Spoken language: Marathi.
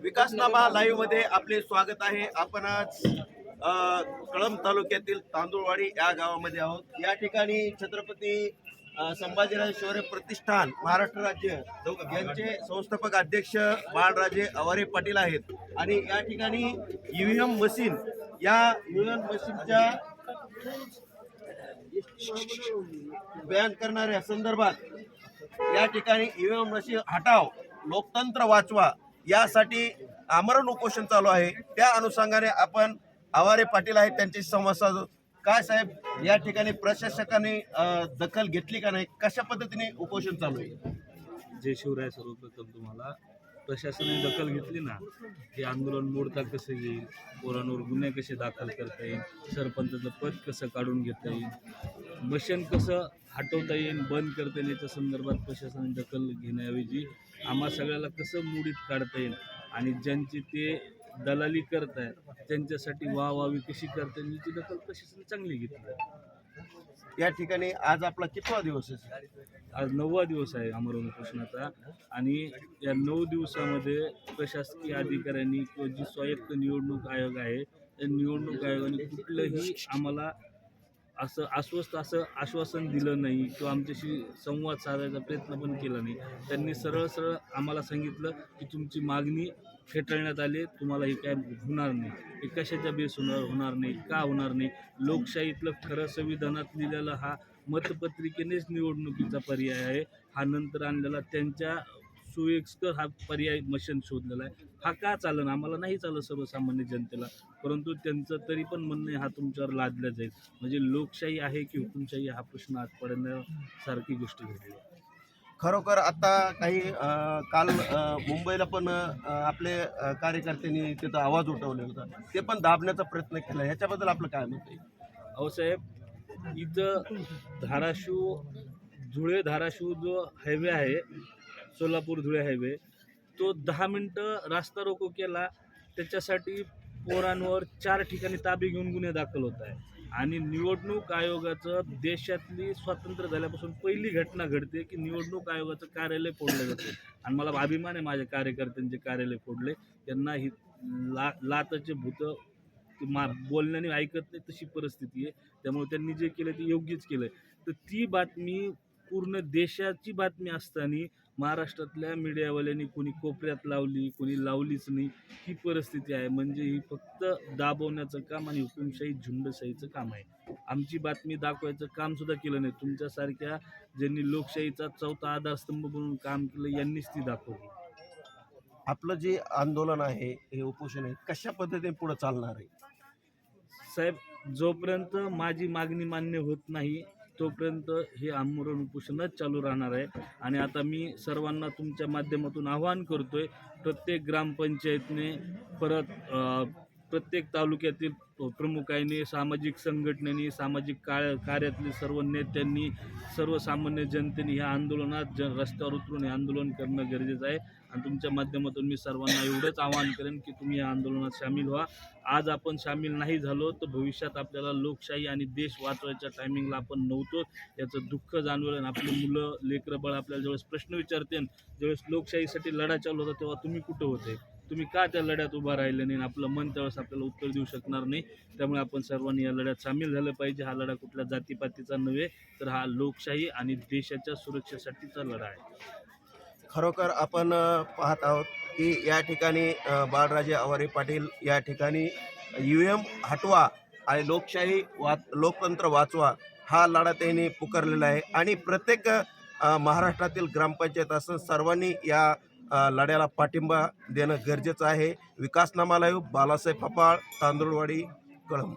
विकासनामा लाईव्ह मध्ये आपले स्वागत आहे. आपण आज कळंब तालुक्यातील तांदूळवाडी या गावामध्ये आहोत. या ठिकाणी छत्रपती संभाजीराजे शौर्य प्रतिष्ठान महाराष्ट्र राज्य यांचे संस्थापक अध्यक्ष बाळराजे आवारे पाटील आहेत आणि या ठिकाणी ईव्हीएम मशीन मशीनच्या बयान करणाऱ्या संदर्भात या ठिकाणी ईव्हीएम मशीन हटाव लोकतंत्र वाचवा यासाठी आमरण उपोषण चालू आहे. त्या अनुषंगाने आपण आवारे पाटील आहेत त्यांची संवाद साधू. काय साहेब, या ठिकाणी प्रशासकाने दखल घेतली का नाही? कशा पद्धतीने उपोषण चालू आहे? जय शिवराय. सर्वप्रथम तुम्हाला प्रशासनाने दखल घेतली ना, हे आंदोलन मोडता कसं येईल, पोरांवर गुन्हे कसे दाखल करता येईल, सरपंचाचं पद कसं काढून घेता येईल, मशीन कसं हटवता येईल, बंद करता येईल, याच्या संदर्भात प्रशासनाने दखल घेण्याऐवजी आम्हा सगळ्याला कसं मोडीत काढता येईल आणि ज्यांची ते दलाली करत आहेत त्यांच्यासाठी वाहवावी कशी करता येईल याची दखल प्रशासनाने चांगली घेतली. या ठिकाणी आज आपला कितवा दिवस आहे? आज 9वा दिवस आहे आमरण उपोषणाचा आणि या 9 दिवसामध्ये प्रशासकीय अधिकाऱ्यांनी किंवा जी स्वायत्त निवडणूक आयोग आहे त्या निवडणूक आयोगाने कुठलंही आम्हाला असं आश्वासन दिलं नाही किंवा आमच्याशी संवाद साधायचा प्रयत्न पण केला नाही. त्यांनी सरळ सरळ आम्हाला सांगितलं की तुमची मागणी फेटाळण्यात आली, तुम्हाला हे काय होणार नाही, हे कशाच्या बेस होणार नाही, का होणार नाही. लोकशाहीतलं खरं संविधानात लिहिलेला हा मतपत्रिकेनेच निवडणुकीचा पर्याय आहे. हा नंतर आणलेला त्यांच्या सुयोगस्कर हा पर्याय मशीन शोधलेला आहे. हा का चालेल? आम्हाला नाही चालत सर्वसामान्य जनतेला, परंतु त्यांचं तरी पण म्हणणं हा तुमच्यावर लादला जाईल. म्हणजे लोकशाही आहे की हुकुमशाही हा प्रश्न आज पडण्यासारखी गोष्ट घडली. खरोखर आता काही काल मुंबईला पण आपले कार्यकर्त्यांनी तिथं आवाज उठवले होता, ते पण दाबण्याचा प्रयत्न केला. ह्याच्याबद्दल आपलं काय मत आहे? अहो साहेब, इथं धाराशिव जो हायवे आहे, सोलापूर धुळे हायवे, तो 10 मिनटं रास्ता रोको केला, त्याच्यासाठी पोरांवर 4 ठिकाणी ताबे घेऊन गुन्हे दाखल होत आहे. आणि निवडणूक आयोगाचं देशातली स्वातंत्र्य झाल्यापासून पहिली घटना घडते की निवडणूक आयोगाचं कार्यालय फोडलं जातं. आणि मला अभिमान आहे माझ्या कार्यकर्त्यांचे कार्यालय फोडले. त्यांना ही लाताचे भूतं बोलण्याने ऐकत नाही तशी परिस्थिती आहे. त्यामुळे त्यांनी जे केलं ते योग्यच केलं. तर ती बातमी पूर्ण देशाची बातमी असताना महाराष्ट्रातल्या मीडियावाल्यांनी कोणी कोपऱ्यात लावली, कोणी लावलीच नाही, ही परिस्थिती आहे. म्हणजे ही फक्त दाबवण्याचं काम आणि हुकुमशाही झुंडशाहीचं काम आहे. आमची बातमी दाखवायचं काम सुद्धा केलं नाही. तुमच्यासारख्या ज्यांनी लोकशाहीचा 4था आधारस्तंभ म्हणून काम केलं यांनीच ती दाखवली. आपलं जे आंदोलन आहे, हे उपोषण आहे, कशा पद्धतीने पुढे चालणार आहे? साहेब, जोपर्यंत माझी मागणी मान्य होत नाही तोपर्यंत हे आमरण उपोषणच चालू राहणार आहे. आणि आता मी सर्वांना तुमच्या माध्यमातून आवाहन करतोय, प्रत्येक ग्रामपंचायतने परत प्रत्येक तालुक्यातील प्रमुखांनी, सामाजिक संघटनेनी, सामाजिक कार्यातले सर्व नेत्यांनी, सर्वसामान्य जनतेने ह्या आंदोलनात रस्त्यावर उतरून हे आंदोलन करणं गरजेचं आहे. आणि तुमच्या माध्यमातून मी सर्वांना एवढंच आवाहन करेन की तुम्ही या आंदोलनात सामील व्हा. आज आपण सामील नाही झालो तर भविष्यात आपल्याला लोकशाही आणि देश वाचवायच्या टायमिंगला आपण नव्हतो याचं दुःख जाणवेल. आणि आपली मुलं लेकरं बाळ आपल्याला ज्यावेळेस प्रश्न विचारतील, ज्यावेळेस लोकशाहीसाठी लढा चालू होता तेव्हा तुम्ही कुठं होते, तुम्ही का त्या लढ्यात उभा राहिले नाही, आपलं मन त्यावेळेस आपल्याला उत्तर देऊ शकणार नाही. त्यामुळे आपण सर्वांनी या लढ्यात सामील झालं पाहिजे. हा लढा कुठल्या जातीपातीचा नव्हे तर हा लोकशाही आणि देशाच्या सुरक्षेसाठीचा लढा आहे. खरोखर आपण पाहत आहोत की या ठिकाणी बाळराजे आवारे पाटील या ठिकाणी ईव्हीएम हटवा आणि लोकतंत्र वाचवा हा लढा त्यांनी पुकारलेला आहे. आणि प्रत्येक महाराष्ट्रातील ग्रामपंचायत असं सर्वांनी या लढ्याला पाठिंबा देणं गरजेचं आहे. विकासनामा लाईव्ह, बालासाहेब फपाळ, तांदूळवाडी, कळंब.